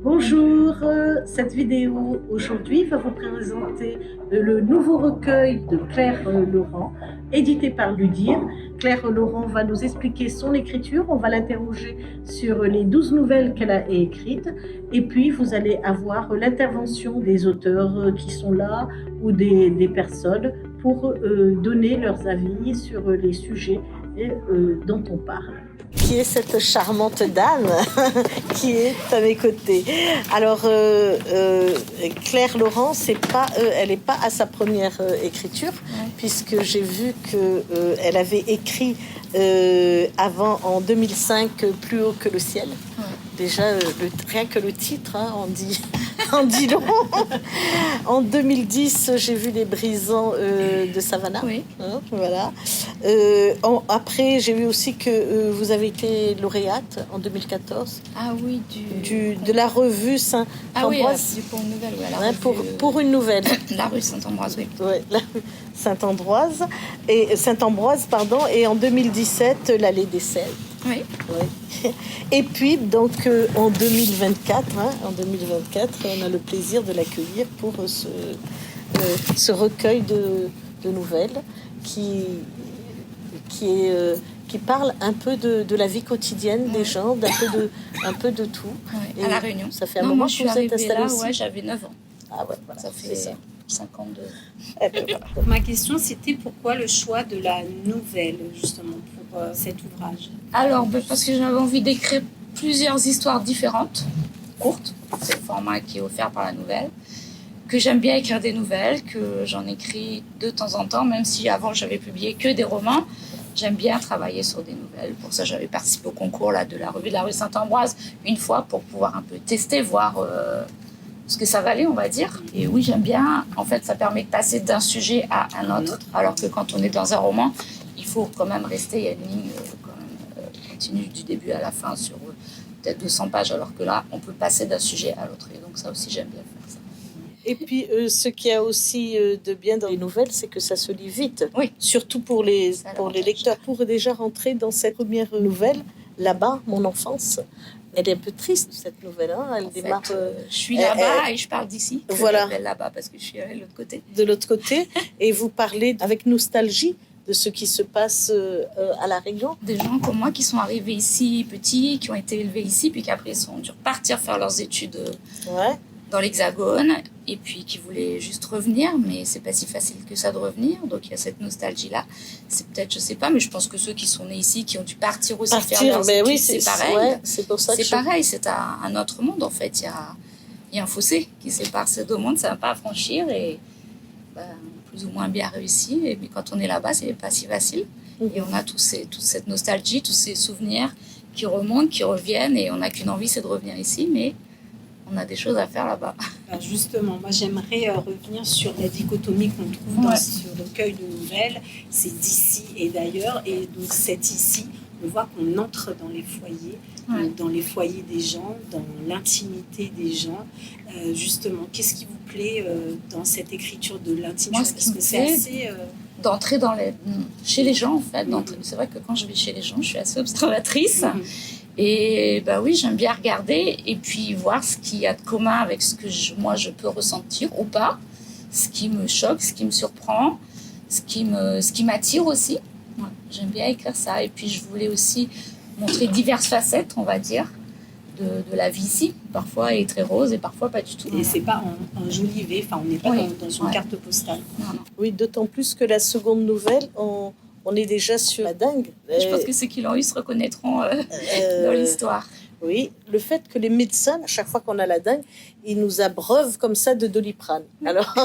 Bonjour, cette vidéo aujourd'hui va vous présenter le nouveau recueil de Claire Laurent, édité par Ludir. Claire Laurent va nous expliquer son écriture, on va l'interroger sur les 12 nouvelles qu'elle a écrites, et puis vous allez avoir l'intervention des auteurs qui sont là ou des personnes pour donner leurs avis sur les sujets dont on parle. Qui est cette charmante dame qui est à mes côtés. Alors, Claire Laurent, elle n'est pas à sa première écriture, puisque j'ai vu qu'elle avait écrit avant, en 2005, Plus haut que le ciel. Déjà, rien que le titre, en dit long. En 2010, j'ai vu Les Brisants de Savannah. Oui. Voilà. Après, j'ai vu aussi que vous avez été lauréate en 2014. Ah oui, de la revue Saint-Ambroise. Ah oui, pour une nouvelle. Ouais, pour une nouvelle. La rue Saint-Ambroise, oui. Ouais, la rue Saint-Ambroise. Saint-Ambroise, et en 2017, l'Allée des Cèdres. Oui. Et puis, donc, en 2024, on a le plaisir de l'accueillir pour ce recueil de nouvelles qui parle un peu de la vie quotidienne des gens, un peu de tout. Ouais, à La Réunion. Ça fait un moment que vous êtes installée ici. Ouais, j'avais 9 ans. Ah ouais, voilà, ça fait 52. Voilà. Ma question, c'était pourquoi le choix de la nouvelle, justement, pour cet ouvrage? Alors, parce que j'avais envie d'écrire plusieurs histoires différentes, courtes. C'est le format qui est offert par la nouvelle. Que j'aime bien écrire des nouvelles, que j'en écris de temps en temps, même si avant j'avais publié que des romans. J'aime bien travailler sur des nouvelles. Pour ça, j'avais participé au concours de la revue de la rue Saint-Ambroise une fois pour pouvoir un peu tester, voir ce que ça valait, on va dire. Et oui, j'aime bien. En fait, ça permet de passer d'un sujet à un autre. Alors que quand on est dans un roman, il faut quand même rester, il y a une ligne continue du début à la fin sur peut-être 200 pages, alors que là, on peut passer d'un sujet à l'autre. Et donc ça aussi, j'aime bien faire ça. Et puis, ce qu'il y a aussi de bien dans les nouvelles, c'est que ça se lit vite. Oui. Surtout pour les lecteurs. Pour déjà rentrer dans cette première nouvelle, Là-bas, mon enfance, elle est un peu triste, cette nouvelle. Elle démarre... je suis là-bas et je parle d'ici. Voilà. Je là-bas parce que je suis de l'autre côté. De l'autre côté. Et vous parlez avec nostalgie de ce qui se passe à La Réunion. Des gens comme moi qui sont arrivés ici petits, qui ont été élevés ici, puis qu'après ils ont dû repartir faire leurs études dans l'Hexagone, et puis qui voulaient juste revenir, mais c'est pas si facile que ça de revenir, donc il y a cette nostalgie-là. C'est peut-être, je sais pas, mais je pense que ceux qui sont nés ici, qui ont dû partir aussi faire leurs études, oui, c'est pareil. Ouais, c'est pour ça c'est pareil, c'est un autre monde en fait. Il y a un fossé qui sépare ces deux mondes, ça va pas à franchir, et plus ou moins bien réussi, et puis quand on est là-bas, c'est pas si facile. Et on a toute cette nostalgie, tous ces souvenirs qui remontent, qui reviennent, et on n'a qu'une envie, c'est de revenir ici, mais on a des choses à faire là-bas. Alors justement, moi j'aimerais revenir sur la dichotomie qu'on trouve dans ce recueil de nouvelles, c'est d'ici et d'ailleurs, et donc c'est ici, on voit qu'on entre dans les foyers, dans les foyers des gens, dans l'intimité des gens. Justement, qu'est-ce qui vous plaît dans cette écriture de l'intimité? Moi, ce qui me plaît, c'est d'entrer chez les gens en fait. C'est vrai que quand je vais chez les gens, je suis assez observatrice. Et oui, j'aime bien regarder et puis voir ce qu'il y a de commun avec ce que moi je peux ressentir ou pas, ce qui me choque, ce qui me surprend, ce qui m'attire aussi. Ouais, j'aime bien écrire ça. Et puis je voulais aussi montrer diverses facettes, on va dire, de la vie ici. Parfois elle est très rose et parfois pas du tout. Et c'est pas en joli V, enfin on n'est pas dans une carte postale. Non. Oui, d'autant plus que la seconde nouvelle, on est déjà sur la dingue. Je pense que ceux qui l'ont eu se reconnaîtront dans l'histoire. Oui, le fait que les médecins, à chaque fois qu'on a la dingue, ils nous abreuvent comme ça de Doliprane. Alors,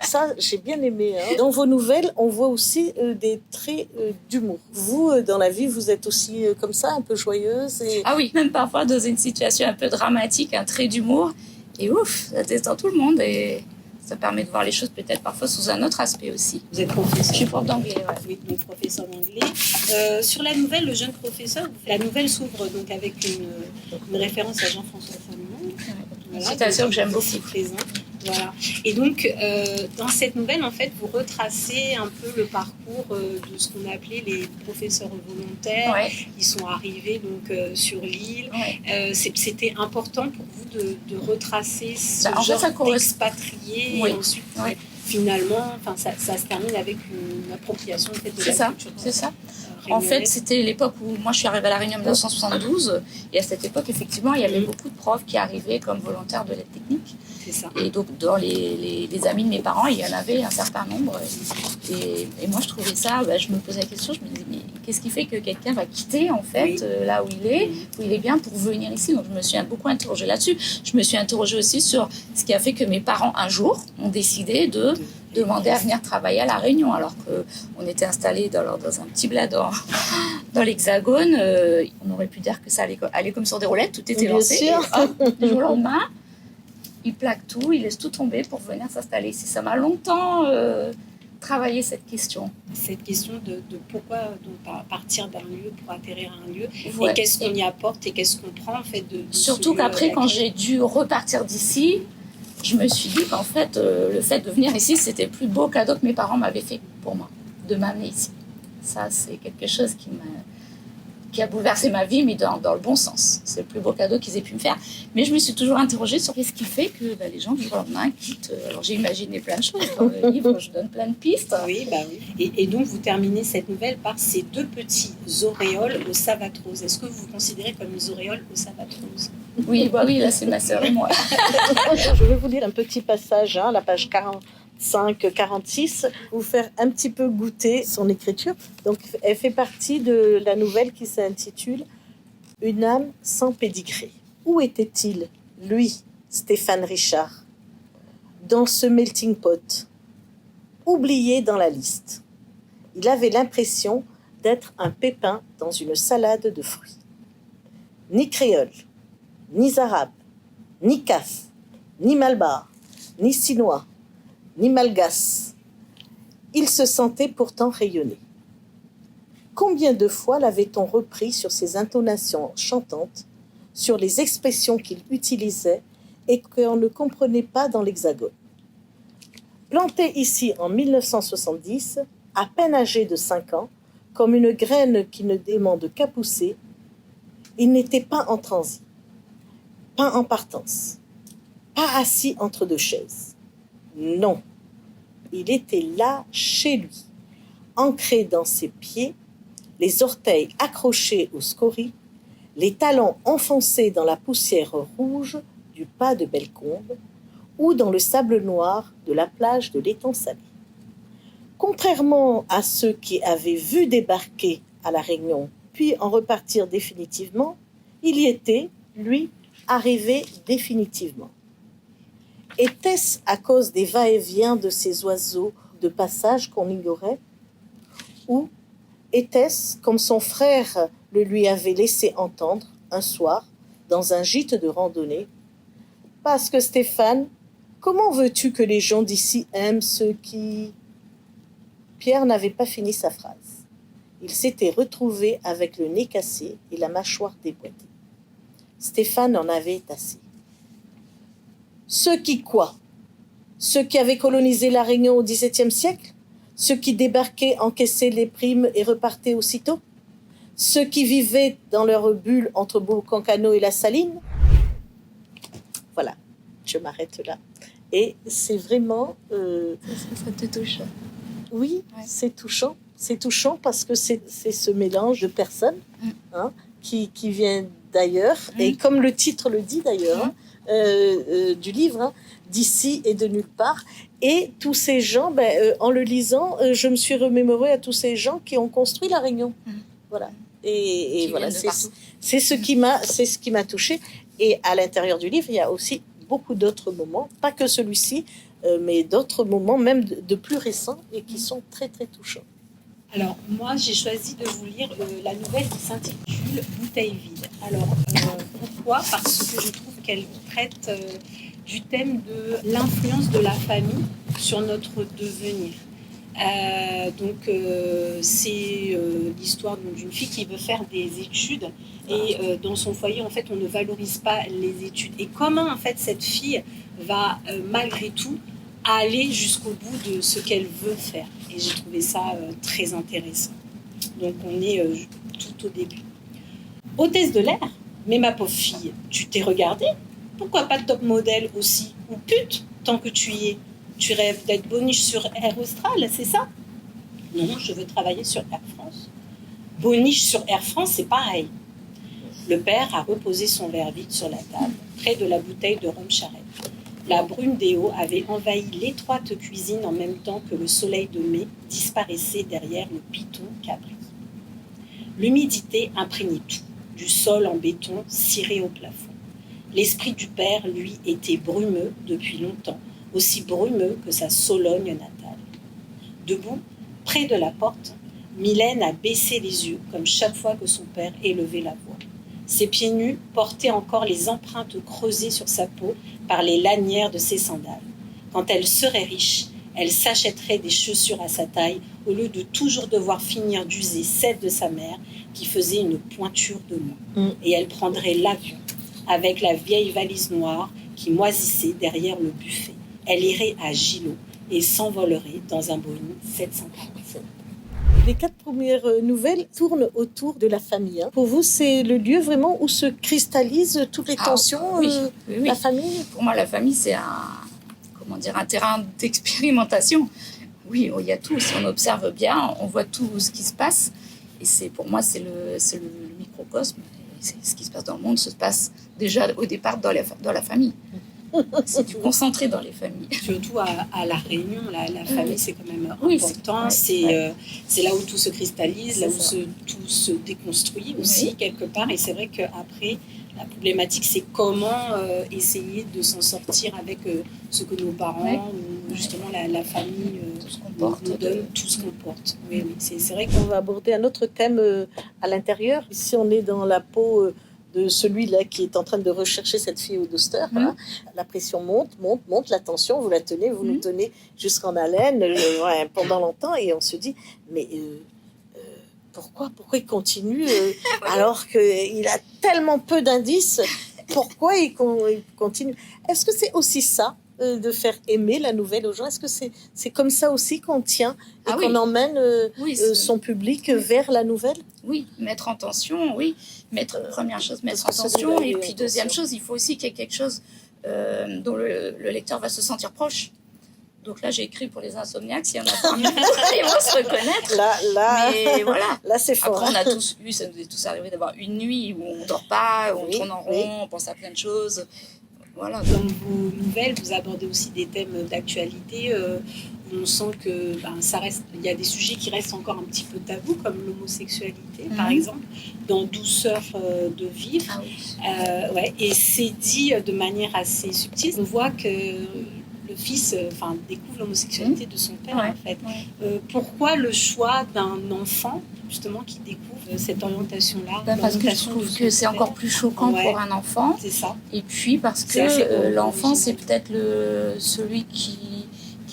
ça, j'ai bien aimé. Dans vos nouvelles, on voit aussi des traits d'humour. Vous, dans la vie, vous êtes aussi comme ça, un peu joyeuse. Ah oui, même parfois dans une situation un peu dramatique, un trait d'humour. Et ouf, ça détend tout le monde et ça permet de voir les choses peut-être parfois sous un autre aspect aussi. Vous êtes professeur? Je suis prof d'anglais, Oui, donc professeur d'anglais. Sur la nouvelle, le jeune professeur, la nouvelle s'ouvre donc avec une référence à Jean-François Salomon. Voilà, citation que j'aime beaucoup. Présent. Voilà. Et donc, dans cette nouvelle, en fait, vous retracez un peu le parcours de ce qu'on appelait les professeurs volontaires. Ouais. Ils sont arrivés donc sur l'île. Ouais. C'était important pour vous de retracer ce En fait, ça genre d'expatriés. Oui. Et ensuite, Oui. finalement, ça se termine avec une appropriation en fait, de la culture. C'est ça. En fait, c'était l'époque où moi je suis arrivée à La Réunion en 1972 et à cette époque, effectivement, il y avait beaucoup de profs qui arrivaient comme volontaires de l'aide technique. C'est ça. Et donc, dans les amis de mes parents, il y en avait un certain nombre. Et moi, je trouvais ça, je me posais la question, je me disais, mais qu'est-ce qui fait que quelqu'un va quitter, en fait, là où il est bien pour venir ici? Donc, je me suis beaucoup interrogée là-dessus. Je me suis interrogée aussi sur ce qui a fait que mes parents, un jour, ont décidé de demander à venir travailler à La Réunion, alors qu'on était installés dans un petit bled dans l'Hexagone. On aurait pu dire que ça allait comme sur des roulettes, tout était lancé. Et hop, du jour au lendemain, ils plaquent tout, ils laissent tout tomber pour venir s'installer ici. Ça m'a longtemps travaillé cette question. Cette question de pourquoi donc, partir d'un lieu pour atterrir à un lieu, ouais. Et qu'est-ce qu'on y apporte et qu'est-ce qu'on prend en fait de surtout qu'après, quand j'ai dû repartir d'ici, je me suis dit qu'en fait, le fait de venir ici, c'était le plus beau cadeau que mes parents m'avaient fait pour moi, de m'amener ici. Ça, c'est quelque chose qui a bouleversé ma vie, mais dans le bon sens. C'est le plus beau cadeau qu'ils aient pu me faire. Mais je me suis toujours interrogée sur qu'est-ce qui fait que les gens, du jour au lendemain, quittent. Alors, j'ai imaginé plein de choses. Dans le livre, je donne plein de pistes. Oui. Et donc, vous terminez cette nouvelle par ces deux petits auréoles au savatrose. Est-ce que vous vous considérez comme les auréoles au savatrose? Oui, là, c'est ma sœur et moi. Je vais vous lire un petit passage, la page 45-46, vous faire un petit peu goûter son écriture. Donc, elle fait partie de la nouvelle qui s'intitule « Une âme sans pédigré ». Où était-il, lui, Stéphane Richard, dans ce melting pot, oublié dans la liste? Il avait l'impression d'être un pépin dans une salade de fruits. Ni créole, ni arabe, ni caf, ni malbar, ni sinois, ni malgache. Il se sentait pourtant rayonner. Combien de fois l'avait-on repris sur ses intonations chantantes, sur les expressions qu'il utilisait et qu'on ne comprenait pas dans l'Hexagone? Planté ici en 1970, à peine âgé de 5 ans, comme une graine qui ne demande qu'à pousser, il n'était pas en transit, pas en partance, pas assis entre deux chaises. Non, il était là chez lui, ancré dans ses pieds, les orteils accrochés aux scories, les talons enfoncés dans la poussière rouge du pas de Bellecombe ou dans le sable noir de la plage de l'étang Salé. Contrairement à ceux qui avaient vu débarquer à La Réunion puis en repartir définitivement, il y était, lui, arrivé définitivement. Était-ce à cause des va-et-vient de ces oiseaux de passage qu'on ignorait? Ou était-ce, comme son frère le lui avait laissé entendre un soir, dans un gîte de randonnée, parce que Stéphane, comment veux-tu que les gens d'ici aiment ceux qui... Pierre n'avait pas fini sa phrase. Il s'était retrouvé avec le nez cassé et la mâchoire déboîtée. Stéphane en avait assez. Ceux qui quoi? Ceux qui avaient colonisé La Réunion au XVIIe siècle? Ceux qui débarquaient, encaissaient les primes et repartaient aussitôt? Ceux qui vivaient dans leur bulle entre Bocancano et la Saline? Voilà, je m'arrête là. Et c'est vraiment... Ça te touche. Oui, ouais. C'est touchant. C'est touchant parce que c'est ce mélange de personnes qui vient d'ailleurs. Et comme le titre le dit d'ailleurs, du livre, d'ici et de nulle part. Et tous ces gens, en le lisant, je me suis remémorée à tous ces gens qui ont construit La Réunion. Voilà. Et voilà, c'est ce qui m'a touchée. Et à l'intérieur du livre, il y a aussi beaucoup d'autres moments, pas que celui-ci, mais d'autres moments même de plus récents et qui sont très très touchants. Alors moi j'ai choisi de vous lire la nouvelle qui s'intitule Bouteille vide. Alors pourquoi? Parce que je trouve qu'elle traite du thème de l'influence de la famille sur notre devenir. C'est l'histoire d'une fille qui veut faire des études et dans son foyer, en fait, on ne valorise pas les études. Et comment, en fait, cette fille va, malgré tout, aller jusqu'au bout de ce qu'elle veut faire. Et j'ai trouvé ça très intéressant. Donc, on est tout au début. Hôtesse de l'air, mais ma pauvre fille, tu t'es regardée? Pourquoi pas top modèle aussi? Ou pute, tant que tu y es? Tu rêves d'être boniche sur Air Austral, c'est ça? Non, je veux travailler sur Air France. Boniche sur Air France, c'est pareil. Le père a reposé son verre vide sur la table, près de la bouteille de rhum Charette. La brume des hauts avait envahi l'étroite cuisine en même temps que le soleil de mai disparaissait derrière le piton cabri. L'humidité imprégnait tout, du sol en béton ciré au plafond. L'esprit du père, lui, était brumeux depuis longtemps, aussi brumeux que sa Sologne natale. Debout, près de la porte, Mylène a baissé les yeux, comme chaque fois que son père élevait la voix. Ses pieds nus portaient encore les empreintes creusées sur sa peau par les lanières de ses sandales. Quand elle serait riche, elle s'achèterait des chaussures à sa taille au lieu de toujours devoir finir d'user celles de sa mère qui faisait une pointure de moins. Et elle prendrait l'avion avec la vieille valise noire qui moisissait derrière le buffet. Elle irait à Gillot et s'envolerait dans un Boeing 747. Les 4 premières nouvelles tournent autour de la famille. Pour vous, c'est le lieu vraiment où se cristallisent toutes les tensions, oui. la famille? Pour moi, la famille, c'est un terrain d'expérimentation. Oui, il y a tout. Si on observe bien, on voit tout ce qui se passe. Et pour moi, c'est le microcosme. Ce qui se passe dans le monde se passe déjà au départ dans la famille. C'est du concentré dans les familles. Surtout à La Réunion, la famille, c'est quand même important. C'est là où tout se cristallise, là où tout se déconstruit aussi, quelque part. Et c'est vrai qu'après, la problématique, c'est comment essayer de s'en sortir avec ce que nos parents, ou justement la famille, nous donne, tout ce qu'on porte. Oui, c'est vrai qu'on va aborder un autre thème à l'intérieur. Ici, on est dans la peau de celui-là qui est en train de rechercher cette fille au Doster. Hein. La pression monte, la tension, vous la tenez, vous nous tenez jusqu'en haleine pendant longtemps, et on se dit, mais pourquoi il continue alors qu'il a tellement peu d'indices? Pourquoi il continue? Est-ce que c'est aussi ça, de faire aimer la nouvelle aux gens? Est-ce que c'est comme ça aussi qu'on tient et qu'on emmène son public vers la nouvelle? Oui, mettre en tension, oui. Première chose, mettre en tension. Et puis deuxième chose, il faut aussi qu'il y ait quelque chose dont le lecteur va se sentir proche. Donc là, j'ai écrit pour les insomniaques. S'il y en a parmi vous, ils vont se reconnaître. Mais voilà. Là, c'est fort. Après, on a tous eu, ça nous est tous arrivé d'avoir une nuit où on ne dort pas, où on tourne en rond, on pense à plein de choses. Voilà. Dans vos nouvelles, vous abordez aussi des thèmes d'actualité. On sent que il y a des sujets qui restent encore un petit peu tabous, comme l'homosexualité, par exemple, dans Douceur de vivre. Et c'est dit de manière assez subtile. On voit que le fils découvre l'homosexualité de son père, en fait. Pourquoi le choix d'un enfant, justement, qui découvre cette orientation-là? Parce que je trouve que c'est encore plus choquant pour un enfant. C'est ça. Et puis parce que l'enfant, c'est peut-être celui qui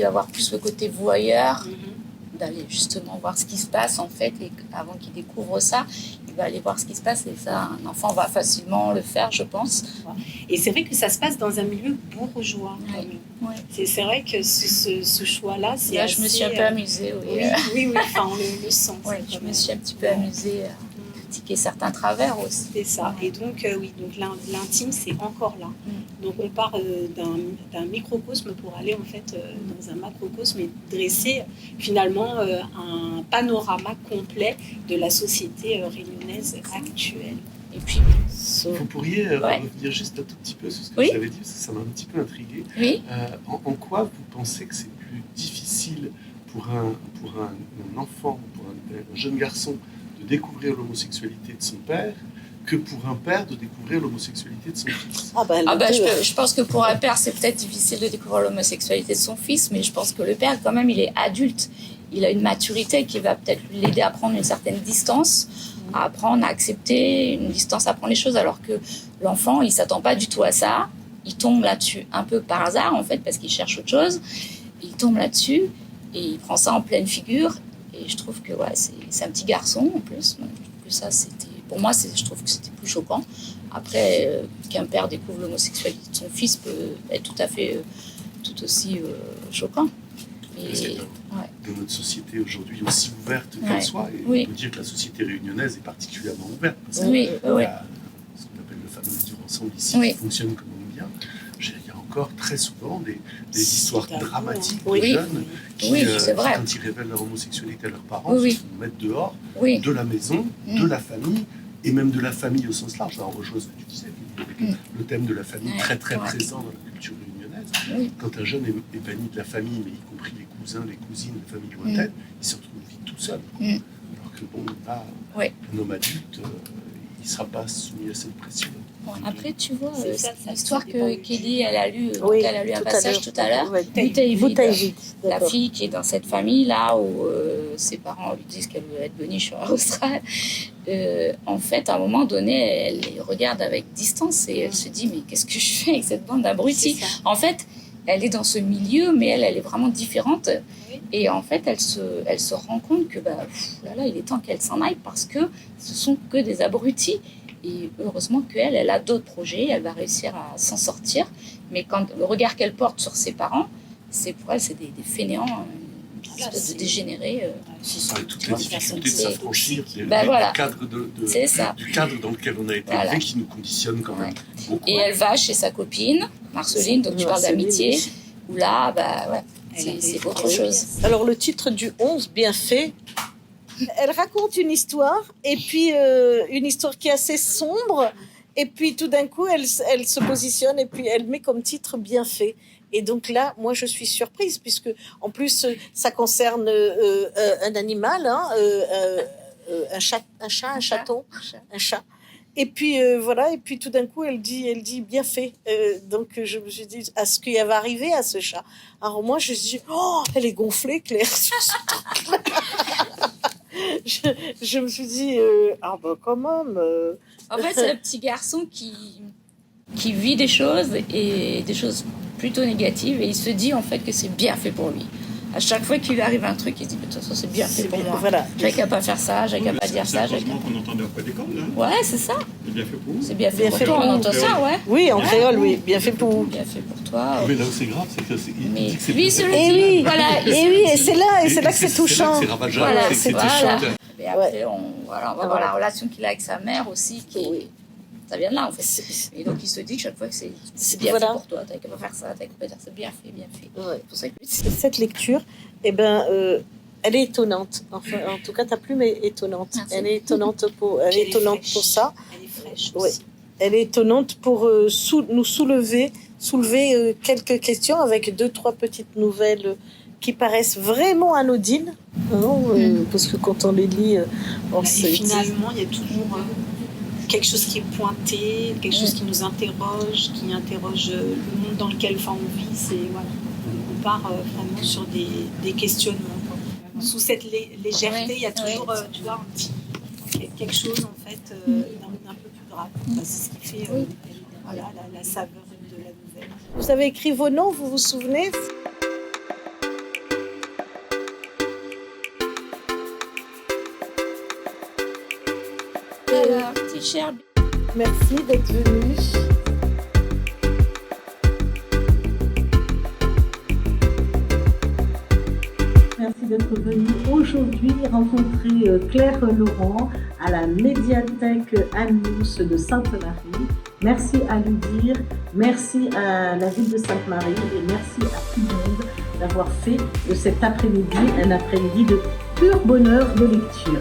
va avoir plus le côté voyeur, d'aller justement voir ce qui se passe, en fait, et avant qu'il découvre ça, il va aller voir ce qui se passe, et ça, un enfant va facilement le faire, je pense. Et c'est vrai que ça se passe dans un milieu bourgeois. C'est vrai que ce choix-là, c'est là, je me suis un peu amusée. Oui, on le sent. Je me suis un petit peu amusée à critiquer certains travers aussi. C'est ça. Et donc, l'intime, c'est encore là. Donc, on part d'un microcosme pour aller, en fait, dans un macrocosme et dresser, finalement, un panorama complet de la société réunionnaise actuelle. Et puis, vous pourriez revenir juste un tout petit peu sur ce que vous avez dit, parce que ça m'a un petit peu intrigué. Oui. En quoi vous pensez que c'est plus difficile pour un enfant, pour un jeune garçon, de découvrir l'homosexualité de son père que pour un père de découvrir l'homosexualité de son fils? Je pense que pour un père, c'est peut-être difficile de découvrir l'homosexualité de son fils, mais je pense que le père, quand même, il est adulte. Il a une maturité qui va peut-être l'aider à prendre une certaine distance, à apprendre à accepter une distance, à prendre les choses, alors que l'enfant, il s'attend pas du tout à ça. Il tombe là-dessus un peu par hasard, en fait, parce qu'il cherche autre chose. Il tombe là-dessus. Et il prend ça en pleine figure. Et je trouve que c'est un petit garçon en plus. Donc, je trouve que ça, pour moi, je trouve que c'était plus choquant. Après, qu'un père découvre l'homosexualité de son fils peut être tout à fait tout aussi choquant. De notre société aujourd'hui aussi ouverte qu'elle soit, et on peut dire que la société réunionnaise est particulièrement ouverte, parce qu'il y a ce qu'on appelle le fameux vivre ensemble ici qui fonctionne comme on vient. Il y a encore très souvent des histoires dramatiques de jeunes qui, quand ils révèlent leur homosexualité à leurs parents, se font mettre dehors de la maison, de la famille, et même de la famille au sens large. Ça rejoint ce que tu disais, avec le thème de la famille très présent dans la culture réunionnaise. Quand un jeune est banni de la famille, mais y compris les cousins, les cousines, les familles lointaines, il se retrouve vite tout seul. Alors que là, un homme adulte, il ne sera pas soumis à cette pression. Après, tu vois, l'histoire que Kelly, elle a lu un passage tout à l'heure, Bouteille, la fille qui est dans cette famille-là où ses parents lui disent qu'elle veut être boniche en Australie. En fait, à un moment donné, elle les regarde avec distance et elle se dit mais qu'est-ce que je fais avec cette bande d'abrutis? En fait, elle est dans ce milieu, mais elle est vraiment différente. Et en fait, elle se rend compte que il est temps qu'elle s'en aille parce que ce sont que des abrutis. Et heureusement qu'elle a d'autres projets, elle va réussir à s'en sortir. Mais quand le regard qu'elle porte sur ses parents, pour elle, c'est des fainéants, une espèce de dégénérés. C'est ça, et toutes les difficultés de s'affranchir du cadre dans lequel on a été élevé, qui nous conditionne quand même beaucoup. Et elle va chez sa copine, Marceline, donc tu parles d'amitié, où là, c'est autre chose. Alors le titre du 11, bien fait. Elle raconte une histoire, et puis une histoire qui est assez sombre, et puis tout d'un coup, elle se positionne, et puis elle met comme titre bien fait. Et donc là, moi, je suis surprise, puisque en plus, ça concerne un animal, un chaton. Et puis voilà, et puis tout d'un coup, elle dit bien fait. Donc je me suis dit, est-ce qu'il va arriver à ce chat? Alors moi, je me suis dit, oh, elle est gonflée, Claire. Je me suis dit, quand même. En fait, c'est un petit garçon qui vit des choses et des choses plutôt négatives, et il se dit en fait que c'est bien fait pour lui. À chaque fois qu'il lui arrive un truc, il se dit, de toute façon, c'est bien fait pour moi. Voilà. J'avais qu'à pas faire ça, j'avais qu'à pas dire ça. C'est qu'on entendait un peu d'école, là. Ouais, c'est ça. C'est bien fait pour vous. C'est bien fait pour toi, on entend ça, ouais. Oui, en créole, oui. Bien fait pour vous. Bien fait pour toi. Mais là où c'est grave, c'est que mais c'est lui, se le dit. Oui, voilà. Et c'est là que c'est touchant. C'est ravageant, voilà, c'est touchant. Et après, on va voir la relation qu'il a avec sa mère aussi, ça vient de là, en fait. Et donc, il se dit que chaque fois que c'est bien fait pour toi, t'as qu'à pas faire ça, t'as qu'à pas dire c'est bien fait, bien fait. Ouais. C'est pour ça que cette lecture, elle est étonnante. Enfin, en tout cas, ta plume est étonnante. Merci. Elle est étonnante pour ça. Elle est fraîche Ouais. aussi. Elle est étonnante pour nous soulever quelques questions avec 2-3 petites nouvelles qui paraissent vraiment anodines, parce que quand on les lit, on Et sait. finalement, il y a toujours quelque chose qui est pointé, quelque chose qui nous interroge, qui interroge le monde dans lequel on vit. On part vraiment sur des questionnements. Sous cette légèreté, il y a toujours tu vois, quelque chose en fait d'un peu plus grave. C'est ce qui fait la saveur de la nouvelle. Vous avez écrit vos noms, vous vous souvenez? Alors, petite chère. Merci d'être venu. Merci d'être venu aujourd'hui rencontrer Claire Laurent à la médiathèque Annous de Sainte-Marie. Merci à l'UDIR, merci à la ville de Sainte-Marie et merci à tout le monde d'avoir fait de cet après-midi un après-midi de pur bonheur de lecture.